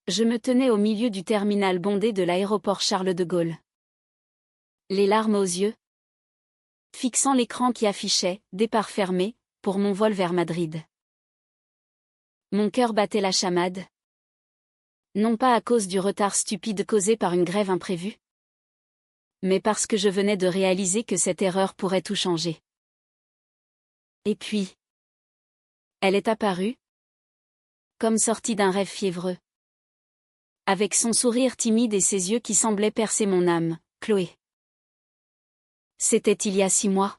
Je me tenais au milieu du terminal bondé de l'aéroport Charles de Gaulle. Les larmes aux yeux, fixant l'écran qui affichait « Départ fermé » pour mon vol vers Madrid. Mon cœur battait la chamade. Non pas à cause du retard stupide causé par une grève imprévue, mais parce que je venais de réaliser que cette erreur pourrait tout changer. Et puis, elle est apparue, comme sortie d'un rêve fiévreux. Avec son sourire timide et ses yeux qui semblaient percer mon âme, Chloé. C'était il y a 6 mois.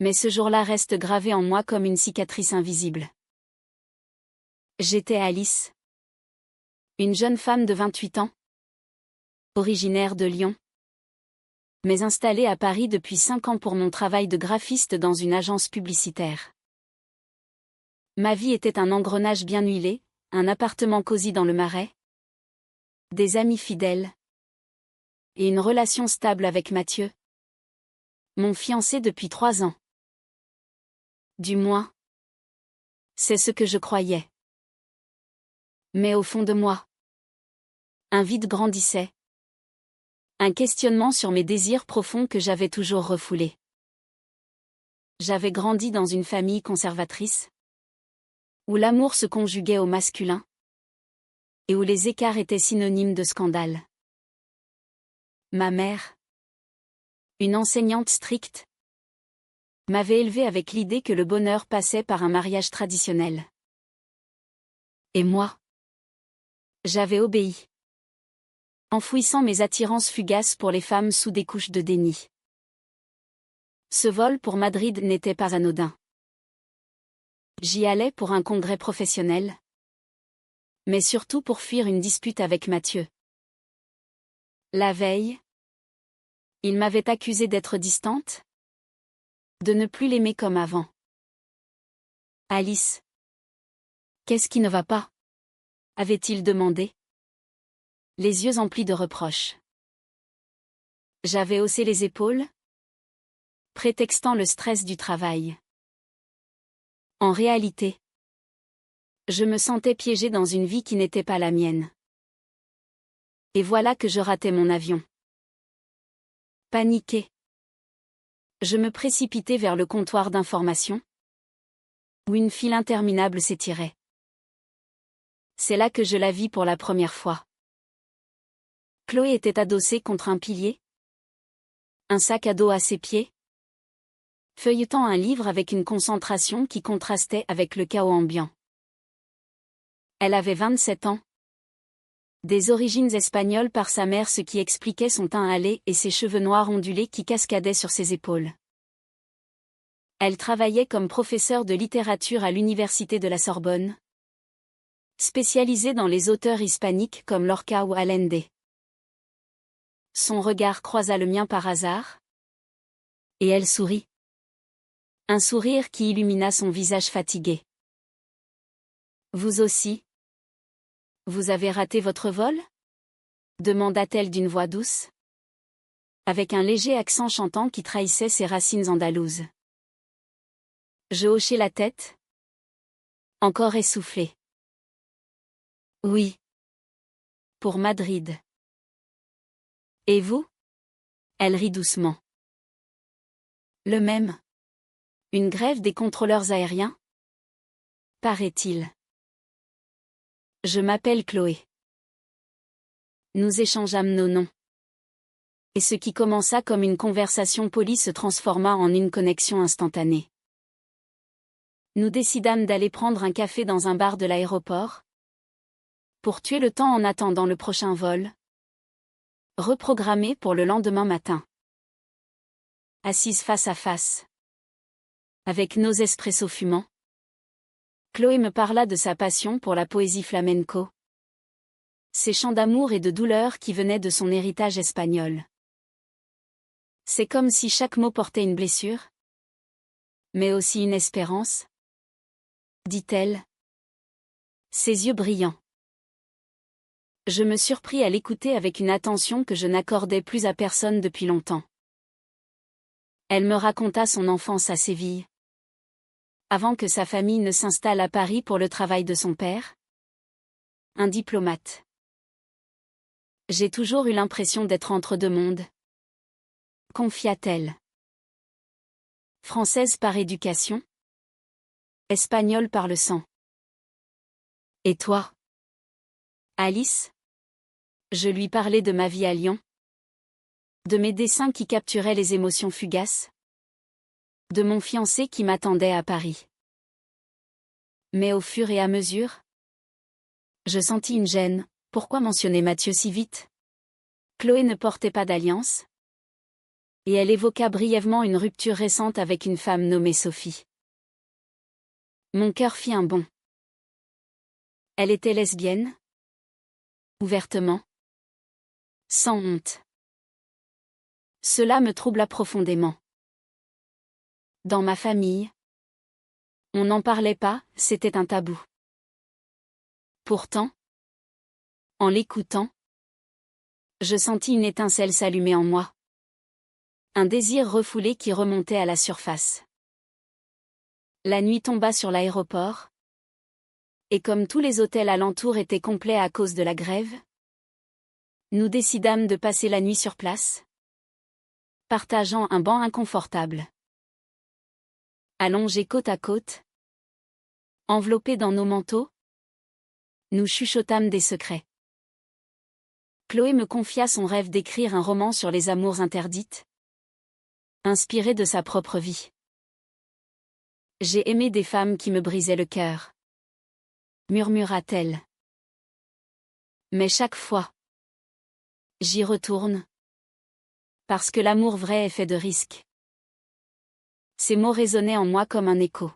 Mais ce jour-là reste gravé en moi comme une cicatrice invisible. J'étais Alice. Une jeune femme de 28 ans. Originaire de Lyon. Mais installée à Paris depuis 5 ans pour mon travail de graphiste dans une agence publicitaire. Ma vie était un engrenage bien huilé, un appartement cosy dans le Marais, des amis fidèles et une relation stable avec Mathieu, mon fiancé depuis 3 ans. Du moins, c'est ce que je croyais. Mais au fond de moi, un vide grandissait. Un questionnement sur mes désirs profonds que j'avais toujours refoulés. J'avais grandi dans une famille conservatrice, où l'amour se conjuguait au masculin, et où les écarts étaient synonymes de scandale. Ma mère, une enseignante stricte, m'avait élevée avec l'idée que le bonheur passait par un mariage traditionnel. Et moi, j'avais obéi, enfouissant mes attirances fugaces pour les femmes sous des couches de déni. Ce vol pour Madrid n'était pas anodin. J'y allais pour un congrès professionnel, mais surtout pour fuir une dispute avec Mathieu. La veille, il m'avait accusée d'être distante, de ne plus l'aimer comme avant. Alice, qu'est-ce qui ne va pas? Avait-il demandé, les yeux emplis de reproches. J'avais haussé les épaules, prétextant le stress du travail. En réalité, je me sentais piégée dans une vie qui n'était pas la mienne. Et voilà que je ratais mon avion. Paniquée, je me précipitais vers le comptoir d'information, où une file interminable s'étirait. C'est là que je la vis pour la première fois. Chloé était adossée contre un pilier, un sac à dos à ses pieds, feuilletant un livre avec une concentration qui contrastait avec le chaos ambiant. Elle avait 27 ans. Des origines espagnoles par sa mère, ce qui expliquait son teint hâlé et ses cheveux noirs ondulés qui cascadaient sur ses épaules. Elle travaillait comme professeure de littérature à l'université de la Sorbonne, spécialisée dans les auteurs hispaniques comme Lorca ou Allende. Son regard croisa le mien par hasard, et elle sourit. Un sourire qui illumina son visage fatigué. Vous aussi? Vous avez raté votre vol? Demanda-t-elle d'une voix douce, avec un léger accent chantant qui trahissait ses racines andalouses. Je hochai la tête, encore essoufflée. Oui. Pour Madrid. Et vous? Elle rit doucement. Le même. Une grève des contrôleurs aériens? Paraît-il. Je m'appelle Chloé. Nous échangeâmes nos noms. Et ce qui commença comme une conversation polie se transforma en une connexion instantanée. Nous décidâmes d'aller prendre un café dans un bar de l'aéroport, pour tuer le temps en attendant le prochain vol, reprogrammé pour le lendemain matin. Assises face à face, avec nos espressos fumants, Chloé me parla de sa passion pour la poésie flamenco, ses chants d'amour et de douleur qui venaient de son héritage espagnol. C'est comme si chaque mot portait une blessure, mais aussi une espérance, dit-elle, ses yeux brillants. Je me surpris à l'écouter avec une attention que je n'accordais plus à personne depuis longtemps. Elle me raconta son enfance à Séville, avant que sa famille ne s'installe à Paris pour le travail de son père, un diplomate. J'ai toujours eu l'impression d'être entre deux mondes. Confia-t-elle. Française par éducation. Espagnole par le sang. Et toi? Alice? Je lui parlais de ma vie à Lyon. De mes dessins qui capturaient les émotions fugaces. De mon fiancé qui m'attendait à Paris. Mais au fur et à mesure, je sentis une gêne. Pourquoi mentionner Mathieu si vite? Chloé ne portait pas d'alliance. Et elle évoqua brièvement une rupture récente avec une femme nommée Sophie. Mon cœur fit un bond. Elle était lesbienne? Ouvertement? Sans honte. Cela me troubla profondément. Dans ma famille, on n'en parlait pas, c'était un tabou. Pourtant, en l'écoutant, je sentis une étincelle s'allumer en moi. Un désir refoulé qui remontait à la surface. La nuit tomba sur l'aéroport. Et comme tous les hôtels alentours étaient complets à cause de la grève, nous décidâmes de passer la nuit sur place, partageant un banc inconfortable. Allongés côte à côte, enveloppés dans nos manteaux, nous chuchotâmes des secrets. Chloé me confia son rêve d'écrire un roman sur les amours interdites, inspiré de sa propre vie. J'ai aimé des femmes qui me brisaient le cœur, murmura-t-elle. Mais chaque fois, j'y retourne, parce que l'amour vrai est fait de risques. Ces mots résonnaient en moi comme un écho.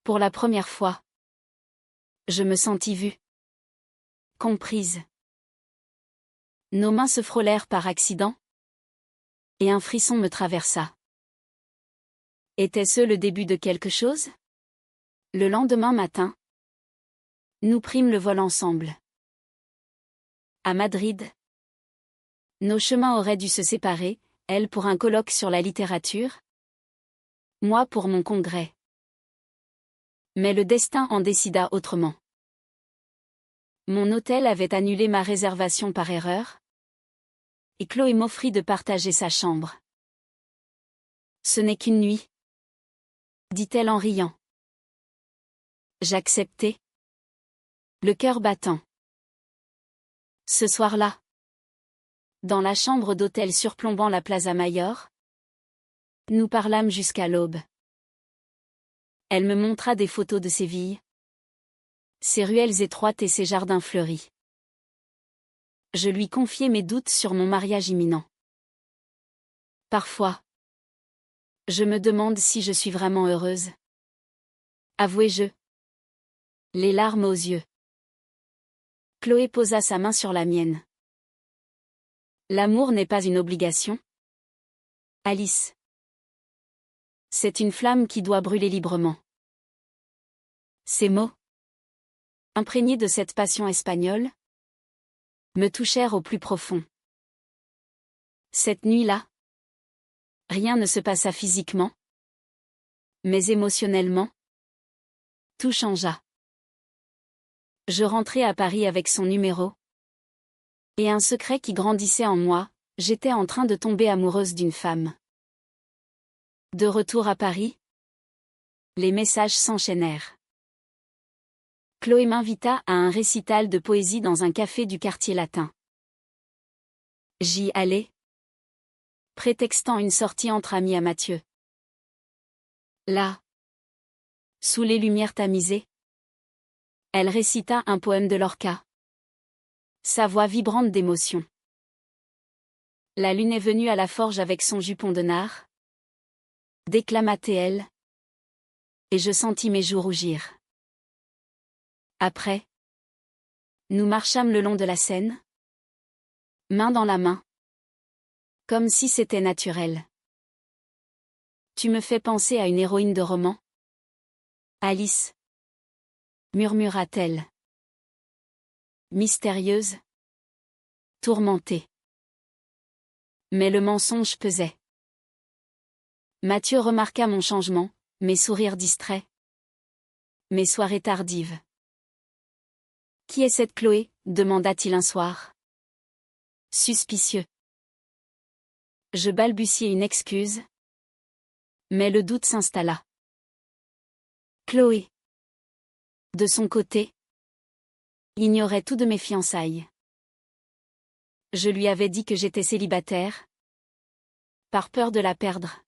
Pour la première fois, je me sentis vue, comprise. Nos mains se frôlèrent par accident, et un frisson me traversa. Était-ce le début de quelque chose? Le lendemain matin, nous prîmes le vol ensemble. À Madrid, nos chemins auraient dû se séparer, elle pour un colloque sur la littérature, moi pour mon congrès. Mais le destin en décida autrement. Mon hôtel avait annulé ma réservation par erreur, et Chloé m'offrit de partager sa chambre. Ce n'est qu'une nuit, dit-elle en riant. J'acceptai, le cœur battant. Ce soir-là, dans la chambre d'hôtel surplombant la Plaza Mayor, nous parlâmes jusqu'à l'aube. Elle me montra des photos de Séville, ses ruelles étroites et ses jardins fleuris. Je lui confiai mes doutes sur mon mariage imminent. Parfois, je me demande si je suis vraiment heureuse. Avouai-je, les larmes aux yeux. Chloé posa sa main sur la mienne. L'amour n'est pas une obligation, Alice. C'est une flamme qui doit brûler librement. Ces mots, imprégnés de cette passion espagnole, me touchèrent au plus profond. Cette nuit-là, rien ne se passa physiquement, mais émotionnellement, tout changea. Je rentrai à Paris avec son numéro. Et un secret qui grandissait en moi, j'étais en train de tomber amoureuse d'une femme. De retour à Paris, les messages s'enchaînèrent. Chloé m'invita à un récital de poésie dans un café du quartier latin. J'y allai, prétextant une sortie entre amis à Mathieu. Là, sous les lumières tamisées, elle récita un poème de Lorca. Sa voix vibrante d'émotion. La lune est venue à la forge avec son jupon de nard, déclama-t-elle, et je sentis mes joues rougir. Après, nous marchâmes le long de la Seine, main dans la main, comme si c'était naturel. Tu me fais penser à une héroïne de roman, Alice, murmura-t-elle. Mystérieuse, tourmentée. Mais le mensonge pesait. Mathieu remarqua mon changement, mes sourires distraits, mes soirées tardives. Qui est cette Chloé? Demanda-t-il un soir. Suspicieux. Je balbutiai une excuse. Mais le doute s'installa. Chloé. De son côté, ignorait tout de mes fiançailles. Je lui avais dit que j'étais célibataire, par peur de la perdre.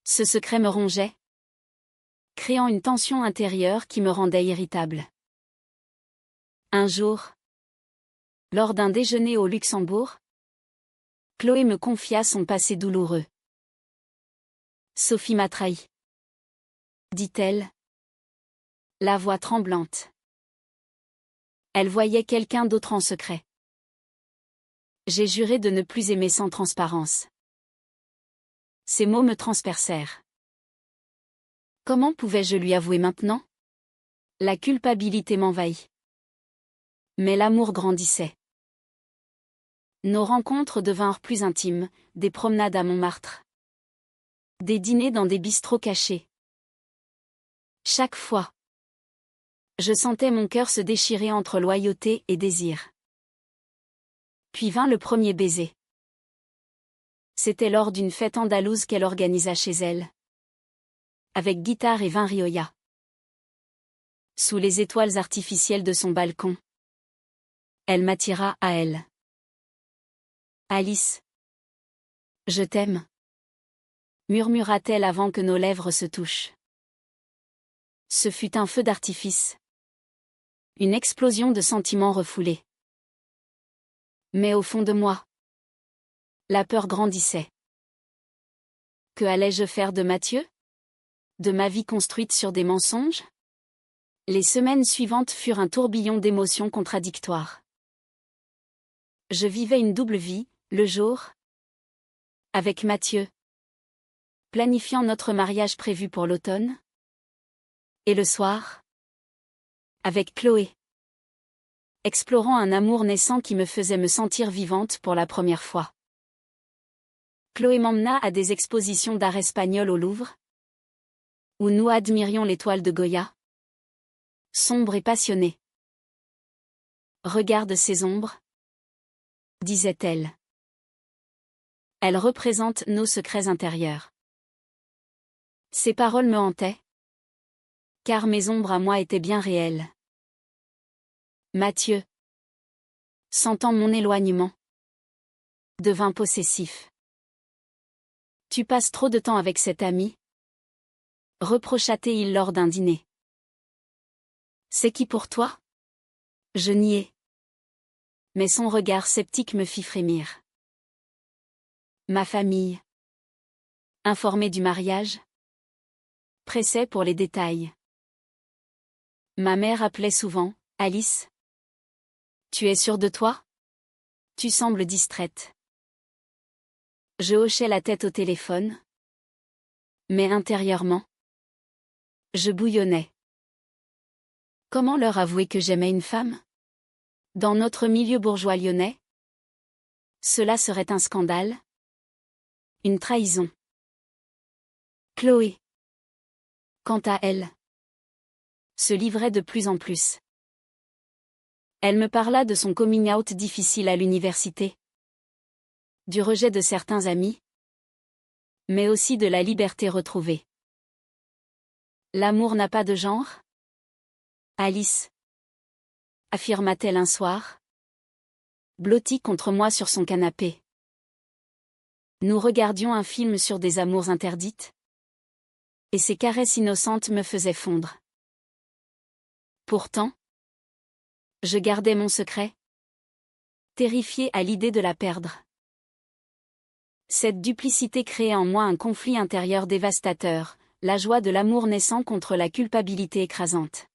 Ce secret me rongeait, créant une tension intérieure qui me rendait irritable. Un jour, lors d'un déjeuner au Luxembourg, Chloé me confia son passé douloureux. Sophie m'a trahi, dit-elle, la voix tremblante. Elle voyait quelqu'un d'autre en secret. J'ai juré de ne plus aimer sans transparence. Ces mots me transpercèrent. Comment pouvais-je lui avouer maintenant? La culpabilité m'envahit. Mais l'amour grandissait. Nos rencontres devinrent plus intimes, des promenades à Montmartre. Des dîners dans des bistrots cachés. Chaque fois, je sentais mon cœur se déchirer entre loyauté et désir. Puis vint le premier baiser. C'était lors d'une fête andalouse qu'elle organisa chez elle. Avec guitare et vin rioja. Sous les étoiles artificielles de son balcon, elle m'attira à elle. Alice. Je t'aime, murmura-t-elle avant que nos lèvres se touchent. Ce fut un feu d'artifice. Une explosion de sentiments refoulés. Mais au fond de moi, la peur grandissait. Que allais-je faire de Mathieu? De ma vie construite sur des mensonges? Les semaines suivantes furent un tourbillon d'émotions contradictoires. Je vivais une double vie, le jour, avec Mathieu, planifiant notre mariage prévu pour l'automne, et le soir, avec Chloé, explorant un amour naissant qui me faisait me sentir vivante pour la première fois. Chloé m'emmena à des expositions d'art espagnol au Louvre, où nous admirions l'étoile de Goya, sombre et passionnée. Regarde ces ombres, disait-elle. Elles représentent nos secrets intérieurs. Ces paroles me hantaient, car mes ombres à moi étaient bien réelles. Mathieu, sentant mon éloignement, devint possessif. Tu passes trop de temps avec cet ami, reprocha-t-il lors d'un dîner. C'est qui pour toi? Je niai. Mais son regard sceptique me fit frémir. Ma famille, informée du mariage, pressait pour les détails. Ma mère appelait souvent, Alice. Tu es sûre de toi? Tu sembles distraite. Je hochais la tête au téléphone. Mais intérieurement, je bouillonnais. Comment leur avouer que j'aimais une femme? Dans notre milieu bourgeois lyonnais? Cela serait un scandale? Une trahison. Chloé, quant à elle, se livrait de plus en plus. Elle me parla de son coming out difficile à l'université, du rejet de certains amis, mais aussi de la liberté retrouvée. L'amour n'a pas de genre? Alice, affirma-t-elle un soir, blottie contre moi sur son canapé. Nous regardions un film sur des amours interdites, et ses caresses innocentes me faisaient fondre. Pourtant, je gardais mon secret, terrifiée à l'idée de la perdre. Cette duplicité créait en moi un conflit intérieur dévastateur, la joie de l'amour naissant contre la culpabilité écrasante.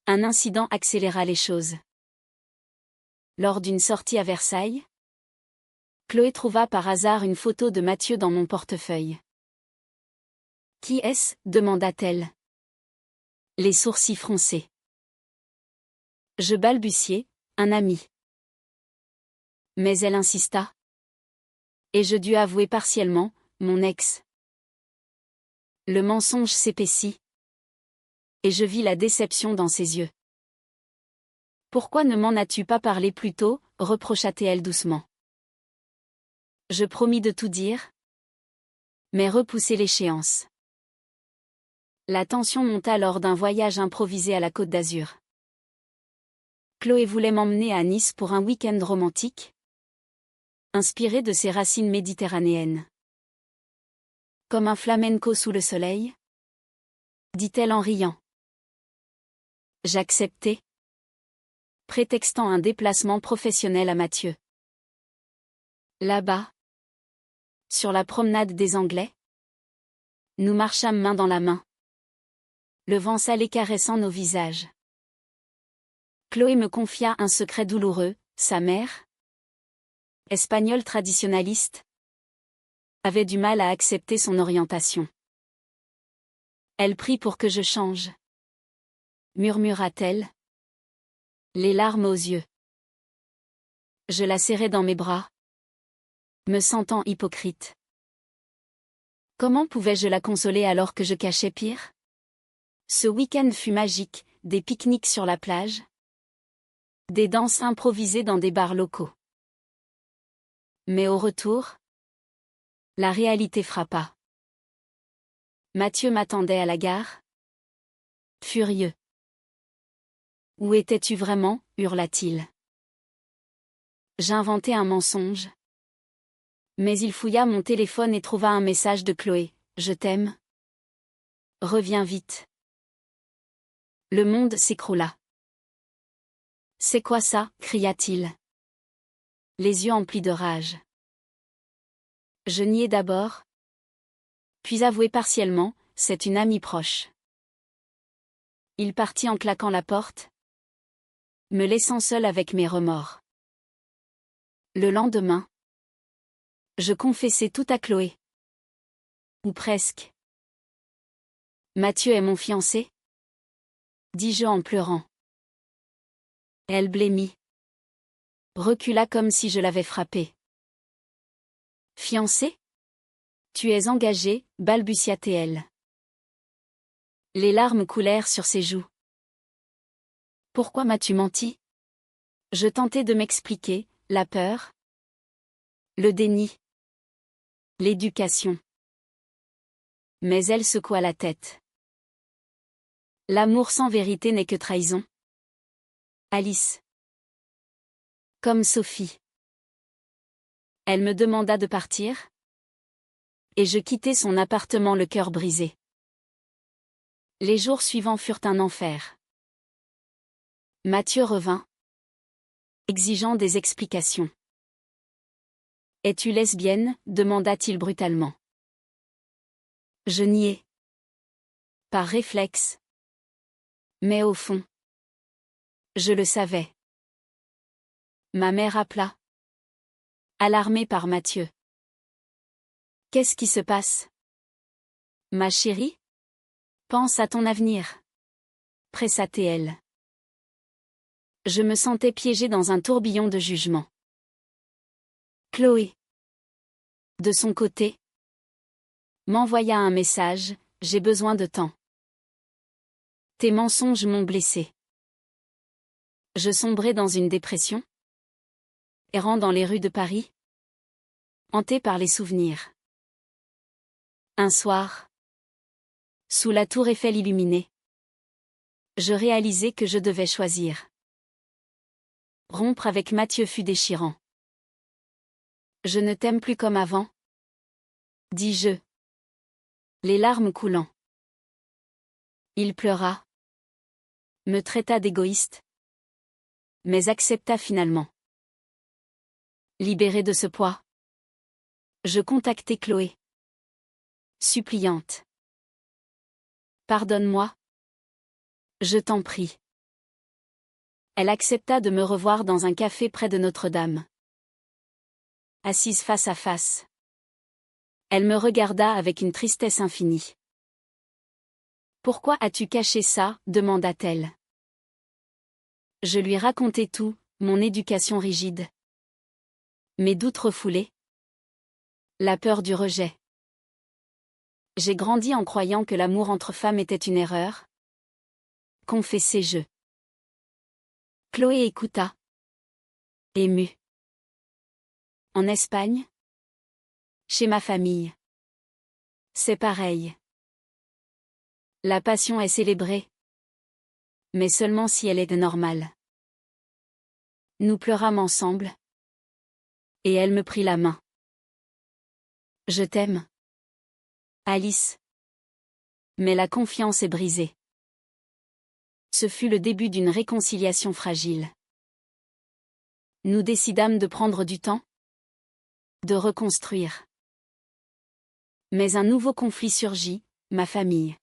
Un incident accéléra les choses. Lors d'une sortie à Versailles, Chloé trouva par hasard une photo de Mathieu dans mon portefeuille. Qui est-ce? Demanda-t-elle. Les sourcils froncés. Je balbutiai, un ami. Mais elle insista. Et je dus avouer partiellement, mon ex. Le mensonge s'épaissit. Et je vis la déception dans ses yeux. Pourquoi ne m'en as-tu pas parlé plus tôt, reprocha-t-elle doucement. Je promis de tout dire, mais repousser l'échéance. La tension monta lors d'un voyage improvisé à la Côte d'Azur. Chloé voulait m'emmener à Nice pour un week-end romantique, inspiré de ses racines méditerranéennes. Comme un flamenco sous le soleil, dit-elle en riant. J'acceptai, prétextant un déplacement professionnel à Mathieu. Là-bas, sur la promenade des Anglais, nous marchâmes main dans la main, le vent salé caressant nos visages. Chloé me confia un secret douloureux, sa mère, espagnole traditionnaliste, avait du mal à accepter son orientation. Elle prie pour que je change, murmura-t-elle, les larmes aux yeux. Je la serrai dans mes bras, me sentant hypocrite. Comment pouvais-je la consoler alors que je cachais pire? Ce week-end fut magique, des pique-niques sur la plage, des danses improvisées dans des bars locaux. Mais au retour, la réalité frappa. Mathieu m'attendait à la gare, furieux. Où étais-tu vraiment, hurla-t-il. J'inventai un mensonge. Mais il fouilla mon téléphone et trouva un message de Chloé. Je t'aime. Reviens vite. Le monde s'écroula. C'est quoi ça? Cria-t-il. Les yeux emplis de rage. Je niai d'abord, puis avouai partiellement, c'est une amie proche. Il partit en claquant la porte, me laissant seul avec mes remords. Le lendemain, je confessai tout à Chloé. Ou presque. Mathieu est mon fiancé? Dis-je en pleurant. Elle blêmit. Recula comme si je l'avais frappé. Fiancé? Tu es engagé, balbutia-t-elle. Les larmes coulèrent sur ses joues. Pourquoi m'as-tu menti? Je tentai de m'expliquer, la peur, le déni, l'éducation. Mais elle secoua la tête. L'amour sans vérité n'est que trahison. Alice. Comme Sophie. Elle me demanda de partir, et je quittai son appartement le cœur brisé. Les jours suivants furent un enfer. Mathieu revint, exigeant des explications. Es-tu lesbienne? Demanda-t-il brutalement. Je niai. Par réflexe. Mais au fond, je le savais. Ma mère appela, alarmée par Mathieu. Qu'est-ce qui se passe? Ma chérie? Pense à ton avenir. Pressa-t-elle. Je me sentais piégée dans un tourbillon de jugement. Chloé, de son côté, m'envoya un message, j'ai besoin de temps. Tes mensonges m'ont blessée. Je sombrai dans une dépression, errant dans les rues de Paris, hantée par les souvenirs. Un soir, sous la tour Eiffel illuminée, je réalisai que je devais choisir. Rompre avec Mathieu fut déchirant. Je ne t'aime plus comme avant, dis-je, les larmes coulant. Il pleura, me traita d'égoïste, mais accepta finalement. Libérée de ce poids, je contactai Chloé. Suppliante. Pardonne-moi. Je t'en prie. Elle accepta de me revoir dans un café près de Notre-Dame. Assise face à face. Elle me regarda avec une tristesse infinie. Pourquoi as-tu caché ça? Demanda-t-elle. Je lui racontai tout, mon éducation rigide. Mes doutes refoulés. La peur du rejet. J'ai grandi en croyant que l'amour entre femmes était une erreur. Confessai-je. Chloé écouta. Émue. En Espagne? Chez ma famille. C'est pareil. La passion est célébrée. Mais seulement si elle est normale. Nous pleurâmes ensemble. Et elle me prit la main. Je t'aime. Alice. Mais la confiance est brisée. Ce fut le début d'une réconciliation fragile. Nous décidâmes de prendre du temps. De reconstruire. Mais un nouveau conflit surgit, ma famille.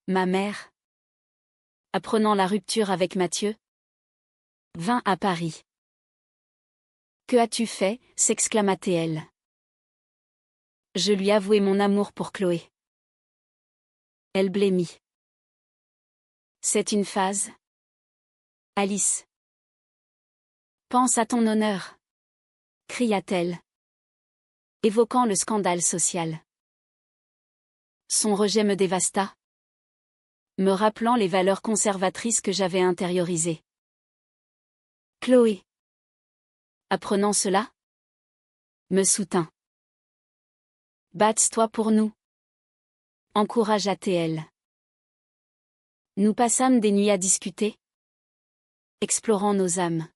Ma mère, apprenant la rupture avec Mathieu, vint à Paris. Que as-tu fait? S'exclama-t-elle. Je lui avouai mon amour pour Chloé. Elle blêmit. C'est une phase. Alice. Pense à ton honneur. Cria-t-elle. Évoquant le scandale social. Son rejet me dévasta. Me rappelant les valeurs conservatrices que j'avais intériorisées. Chloé. Apprenant cela, me soutint. Bats-toi pour nous. Encouragea-t-elle. Nous passâmes des nuits à discuter, explorant nos âmes.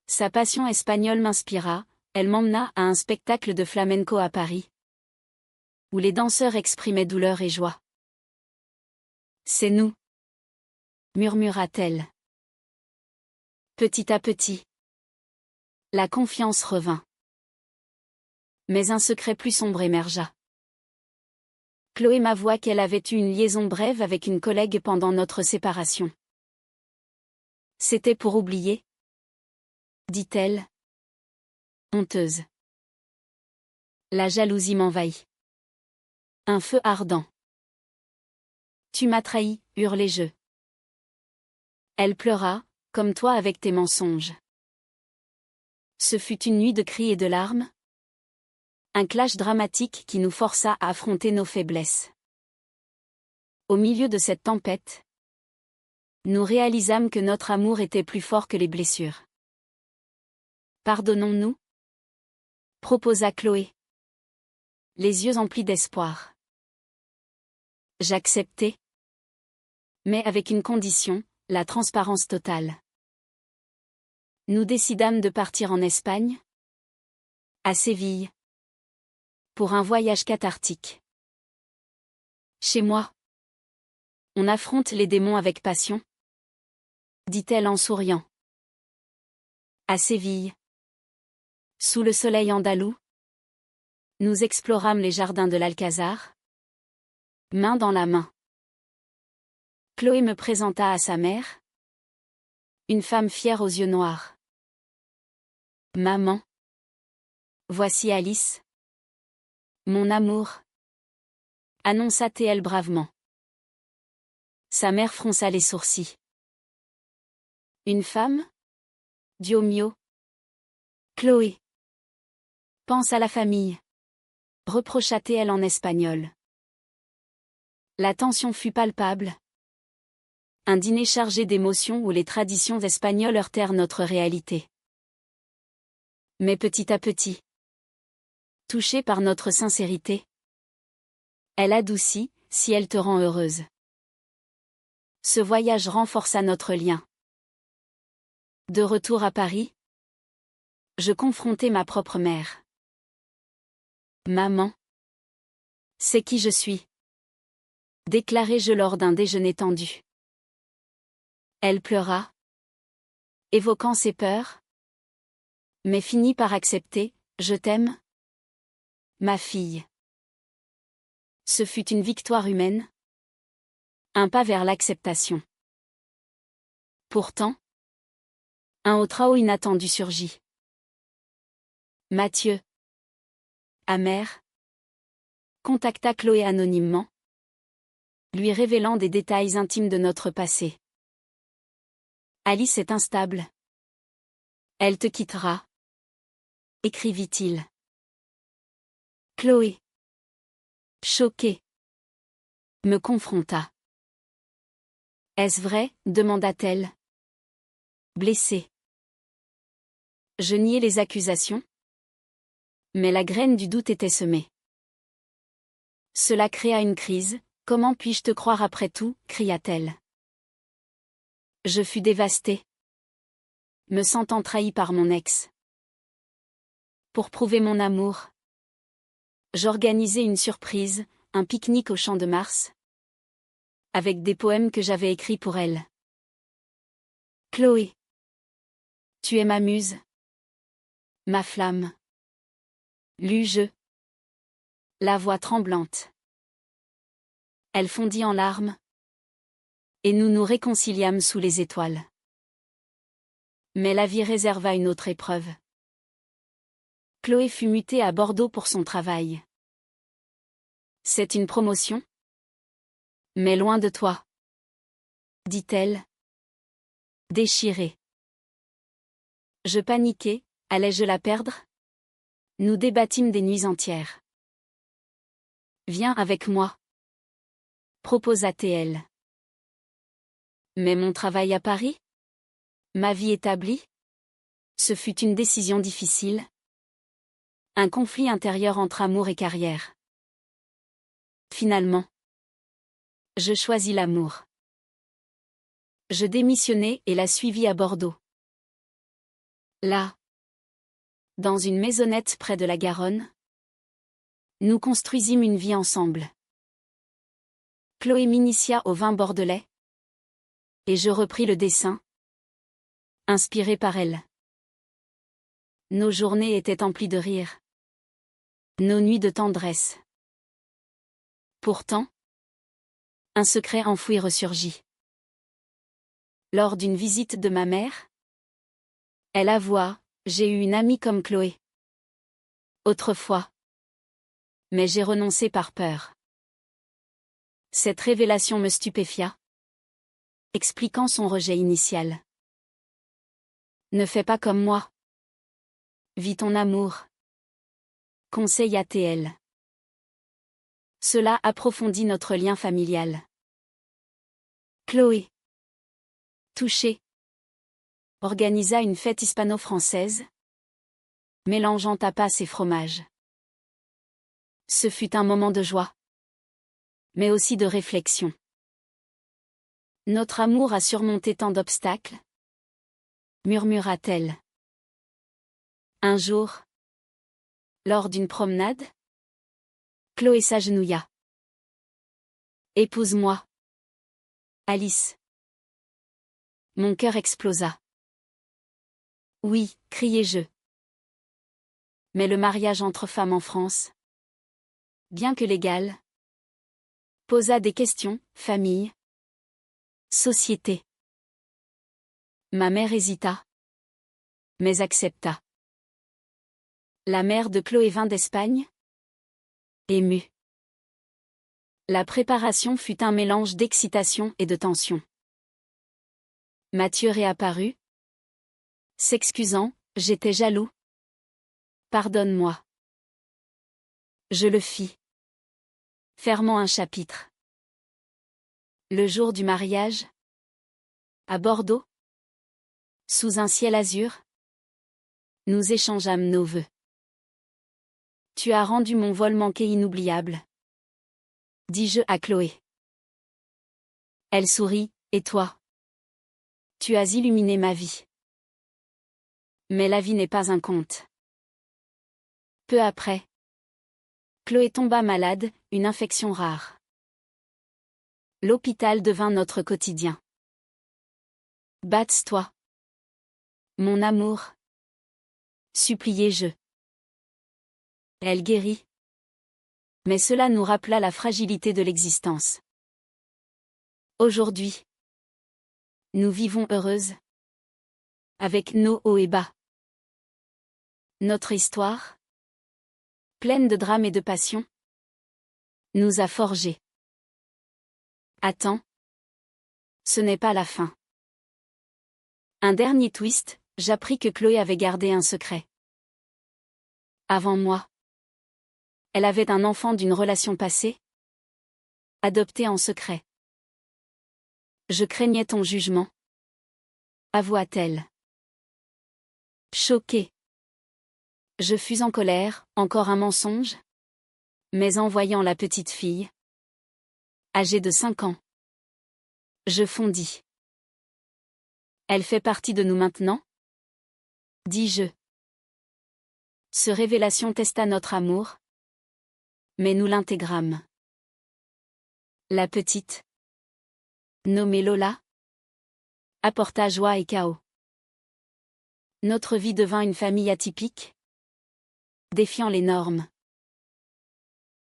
Sa passion espagnole m'inspira, elle m'emmena à un spectacle de flamenco à Paris, où les danseurs exprimaient douleur et joie. C'est nous, murmura-t-elle. Petit à petit, la confiance revint. Mais un secret plus sombre émergea. Chloé m'avoua qu'elle avait eu une liaison brève avec une collègue pendant notre séparation. C'était pour oublier, dit-elle, honteuse. La jalousie m'envahit. Un feu ardent. Tu m'as trahi, hurlai-je. Elle pleura, comme toi avec tes mensonges. Ce fut une nuit de cris et de larmes. Un clash dramatique qui nous força à affronter nos faiblesses. Au milieu de cette tempête, nous réalisâmes que notre amour était plus fort que les blessures. Pardonnons-nous? Proposa Chloé. Les yeux emplis d'espoir. J'acceptai. Mais avec une condition, la transparence totale. Nous décidâmes de partir en Espagne, à Séville, pour un voyage cathartique. Chez moi, on affronte les démons avec passion, dit-elle en souriant. À Séville, sous le soleil andalou, nous explorâmes les jardins de l'Alcazar, main dans la main. Chloé me présenta à sa mère, une femme fière aux yeux noirs. Maman. Voici Alice. Mon amour. Annonça-t-elle bravement. Sa mère fronça les sourcils. Une femme? Dio mio. Chloé. Pense à la famille. Reprocha-t-elle en espagnol. La tension fut palpable. Un dîner chargé d'émotions où les traditions espagnoles heurtèrent notre réalité. Mais petit à petit, touchée par notre sincérité, elle adoucit, si elle te rend heureuse. Ce voyage renforça notre lien. De retour à Paris, je confrontai ma propre mère. Maman. C'est qui je suis, déclarai-je lors d'un déjeuner tendu. Elle pleura, évoquant ses peurs, mais finit par accepter, je t'aime, ma fille. Ce fut une victoire humaine, un pas vers l'acceptation. Pourtant, un autre chaos inattendu surgit. Mathieu, amer, contacta Chloé anonymement, lui révélant des détails intimes de notre passé. Alice est instable. Elle te quittera, écrivit-il. Chloé, choquée, me confronta. Est-ce vrai? Demanda-t-elle. Blessée. Je niai les accusations. Mais la graine du doute était semée. Cela créa une crise. Comment puis-je te croire après tout? Cria-t-elle. Je fus dévastée. Me sentant trahie par mon ex. Pour prouver mon amour, j'organisai une surprise, un pique-nique au Champ de Mars, avec des poèmes que j'avais écrits pour elle. Chloé. Tu es ma muse. Ma flamme. Lus-je. La voix tremblante. Elle fondit en larmes. Et nous nous réconciliâmes sous les étoiles. Mais la vie réserva une autre épreuve. Chloé fut mutée à Bordeaux pour son travail. C'est une promotion? Mais loin de toi. Dit-elle. Déchirée. Je paniquai, allais-je la perdre? Nous débattîmes des nuits entières. Viens avec moi. Proposa-t-elle. Mais mon travail à Paris? Ma vie établie? Ce fut une décision difficile. Un conflit intérieur entre amour et carrière. Finalement, je choisis l'amour. Je démissionnai et la suivis à Bordeaux. Là, dans une maisonnette près de la Garonne, nous construisîmes une vie ensemble. Chloé m'initia au vin bordelais. Et je repris le dessin, inspiré par elle. Nos journées étaient emplies de rires. Nos nuits de tendresse. Pourtant, un secret enfoui ressurgit. Lors d'une visite de ma mère, elle avoua, j'ai eu une amie comme Chloé. Autrefois. Mais j'ai renoncé par peur. Cette révélation me stupéfia, expliquant son rejet initial. Ne fais pas comme moi. Vis ton amour. Conseilla-t-elle. Cela approfondit notre lien familial. Chloé, touchée, organisa une fête hispano-française, mélangeant tapas et fromage. Ce fut un moment de joie, mais aussi de réflexion. Notre amour a surmonté tant d'obstacles, murmura-t-elle. Un jour, lors d'une promenade, Chloé s'agenouilla. Épouse-moi. Alice. Mon cœur explosa. Oui, criai-je. Mais le mariage entre femmes en France, bien que légal, posa des questions, famille, société. Ma mère hésita, mais accepta. La mère de Chloé vint d'Espagne, émue. La préparation fut un mélange d'excitation et de tension. Mathieu réapparut, s'excusant, j'étais jaloux. Pardonne-moi. Je le fis. Fermant un chapitre. Le jour du mariage, à Bordeaux, sous un ciel azur, nous échangeâmes nos vœux. Tu as rendu mon vol manqué inoubliable, dis-je à Chloé. Elle sourit, et toi? Tu as illuminé ma vie. Mais la vie n'est pas un conte. Peu après, Chloé tomba malade, une infection rare. L'hôpital devint notre quotidien. Batte-toi. Mon amour. Suppliai-je. Elle guérit. Mais cela nous rappela la fragilité de l'existence. Aujourd'hui, nous vivons heureuses. Avec nos hauts et bas. Notre histoire, pleine de drames et de passion, nous a forgés. Attends. Ce n'est pas la fin. Un dernier twist, j'appris que Chloé avait gardé un secret. Avant moi. Elle avait un enfant d'une relation passée, adopté en secret. Je craignais ton jugement, avoua-t-elle. Choquée. Je fus en colère, encore un mensonge? Mais en voyant la petite fille, âgée de 5 ans, je fondis. Elle fait partie de nous maintenant? Dis-je. Ce révélation testa notre amour, mais nous l'intégrâmes. La petite, nommée Lola, apporta joie et chaos. Notre vie devint une famille atypique, défiant les normes.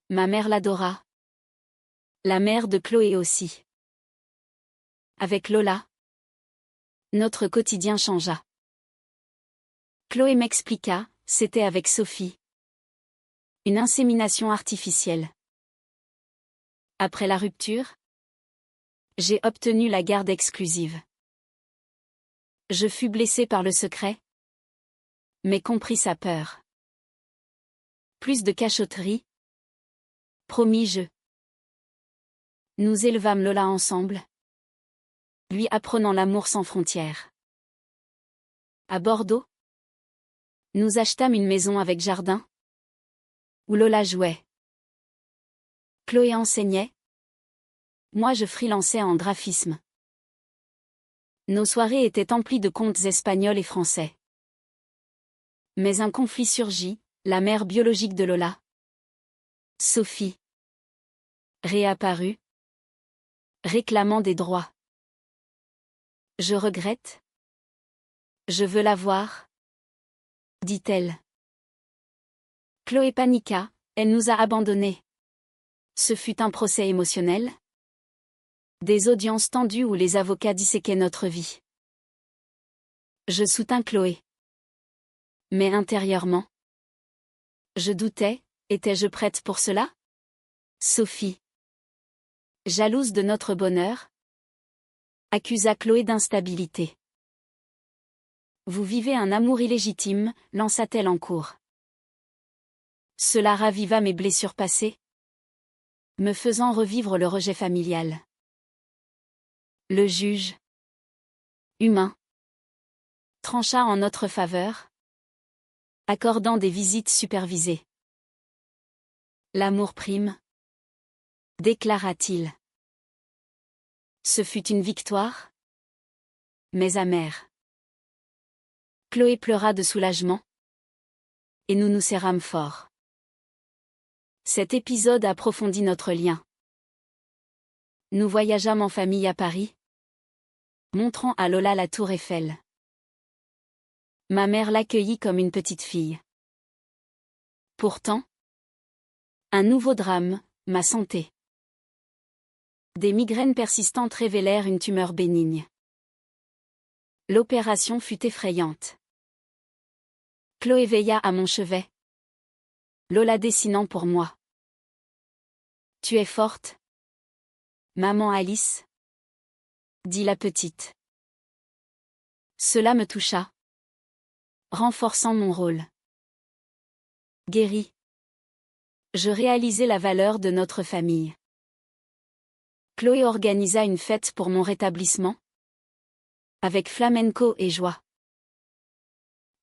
Ma mère l'adora. La mère de Chloé aussi. Avec Lola, notre quotidien changea. Chloé m'expliqua, c'était avec Sophie. Une insémination artificielle. Après la rupture, j'ai obtenu la garde exclusive. Je fus blessée par le secret, mais compris sa peur. Plus de cachotterie, promis-je. Nous élevâmes Lola ensemble, lui apprenant l'amour sans frontières. À Bordeaux, nous achetâmes une maison avec jardin, où Lola jouait. Chloé enseignait, moi je freelançais en graphisme. Nos soirées étaient emplies de contes espagnols et français. Mais un conflit surgit, la mère biologique de Lola, Sophie, réapparut, réclamant des droits. Je regrette. Je veux la voir, dit-elle. Chloé paniqua, elle nous a abandonnés. Ce fut un procès émotionnel. Des audiences tendues où les avocats disséquaient notre vie. Je soutins Chloé. Mais intérieurement, je doutais, étais-je prête pour cela? Sophie, jalouse de notre bonheur, accusa Chloé d'instabilité. Vous vivez un amour illégitime, lança-t-elle en cours. Cela raviva mes blessures passées, me faisant revivre le rejet familial. Le juge, humain, trancha en notre faveur, accordant des visites supervisées. L'amour prime, déclara-t-il. Ce fut une victoire, mais amère. Chloé pleura de soulagement, et nous nous serrâmes fort. Cet épisode approfondit notre lien. Nous voyageâmes en famille à Paris, montrant à Lola la tour Eiffel. Ma mère l'accueillit comme une petite fille. Pourtant, un nouveau drame, ma santé. Des migraines persistantes révélèrent une tumeur bénigne. L'opération fut effrayante. Chloé veilla à mon chevet, Lola dessinant pour moi. Tu es forte, maman Alice, dit la petite. Cela me toucha, renforçant mon rôle. Guérie. Je réalisai la valeur de notre famille. Chloé organisa une fête pour mon rétablissement, avec flamenco et joie.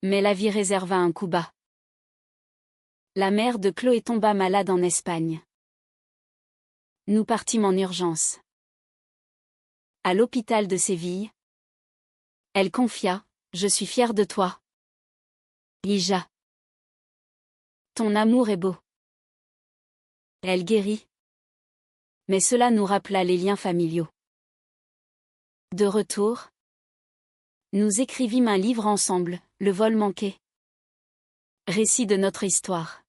Mais la vie réserva un coup bas. La mère de Chloé tomba malade en Espagne. Nous partîmes en urgence. À l'hôpital de Séville, elle confia, je suis fière de toi. Lija. Ton amour est beau. Elle guérit. Mais cela nous rappela les liens familiaux. De retour, nous écrivîmes un livre ensemble, Le vol manqué. Récit de notre histoire.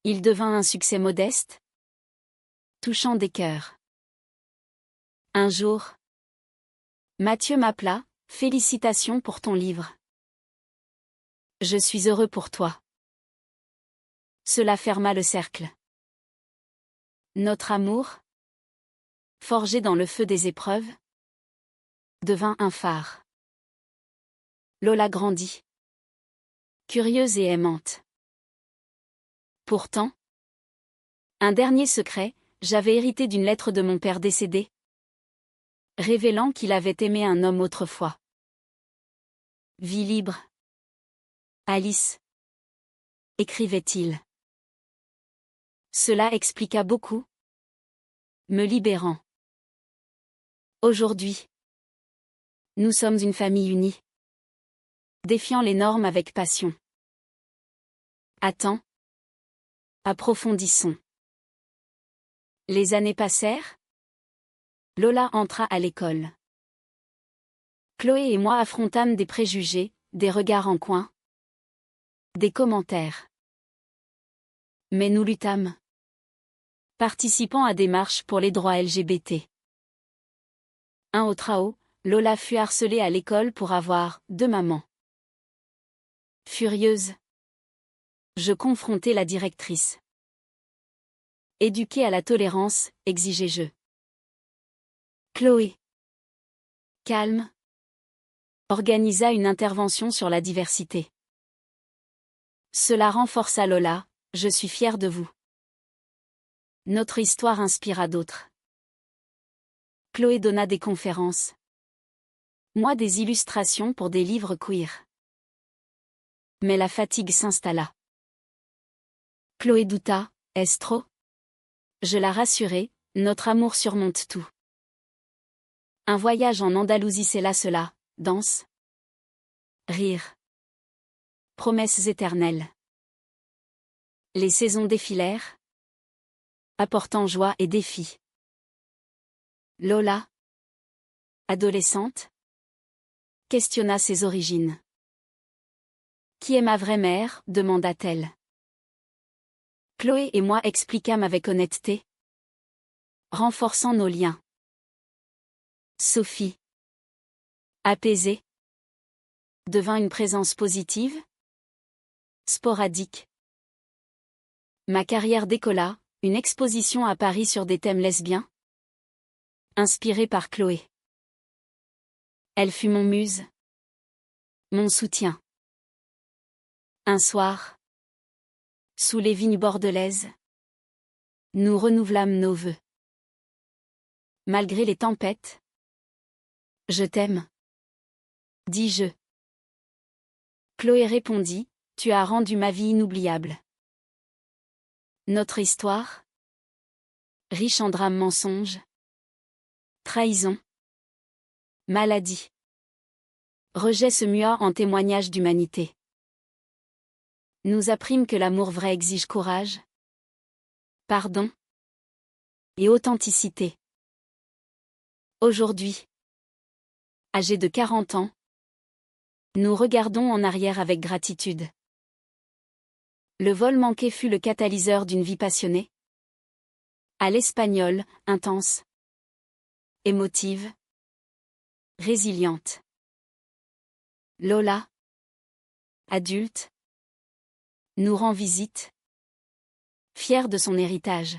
Il devint un succès modeste, touchant des cœurs. Un jour, Mathieu m'appela, félicitations pour ton livre. Je suis heureux pour toi. Cela ferma le cercle. Notre amour, forgé dans le feu des épreuves, devint un phare. Lola grandit, curieuse et aimante. Pourtant, un dernier secret, j'avais hérité d'une lettre de mon père décédé, révélant qu'il avait aimé un homme autrefois. Vie libre. Alice. Écrivait-il. Cela expliqua beaucoup. Me libérant. Aujourd'hui. Nous sommes une famille unie. Défiant les normes avec passion. Attends. Approfondissons. Les années passèrent. Lola entra à l'école. Chloé et moi affrontâmes des préjugés, des regards en coin. Des commentaires. Mais nous luttâmes. Participant à des marches pour les droits LGBT. Un au trao, Lola fut harcelée à l'école pour avoir « deux mamans ». Furieuse. Je confrontai la directrice. Éduquée à la tolérance, exigeai-je. Chloé. Calme. Organisa une intervention sur la diversité. Cela renforça Lola, je suis fière de vous. Notre histoire inspira d'autres. Chloé donna des conférences. Moi des illustrations pour des livres queer. Mais la fatigue s'installa. Chloé douta, est-ce trop? Je la rassurai, notre amour surmonte tout. Un voyage en Andalousie scella cela, danse. Rire. Promesses éternelles. Les saisons défilèrent. Apportant joie et défis. Lola. Adolescente. Questionna ses origines. Qui est ma vraie mère? Demanda-t-elle. Chloé et moi expliquâmes avec honnêteté. Renforçant nos liens. Sophie. Apaisée. Devint une présence positive. Sporadique. Ma carrière décolla, une exposition à Paris sur des thèmes lesbiens. Inspirée par Chloé. Elle fut mon muse. Mon soutien. Un soir. Sous les vignes bordelaises. Nous renouvelâmes nos vœux. Malgré les tempêtes. Je t'aime. Dis-je. Chloé répondit, tu as rendu ma vie inoubliable. Notre histoire. Riche en drames mensonges. Trahison. Maladie. Rejet se mua en témoignage d'humanité. Nous apprîmes que l'amour vrai exige courage. Pardon. Et authenticité. Aujourd'hui. Âgés de 40 ans. Nous regardons en arrière avec gratitude. Le vol manqué fut le catalyseur d'une vie passionnée. À l'espagnol, intense. Émotive. Résiliente. Lola. Adulte. Nous rend visite. Fière de son héritage.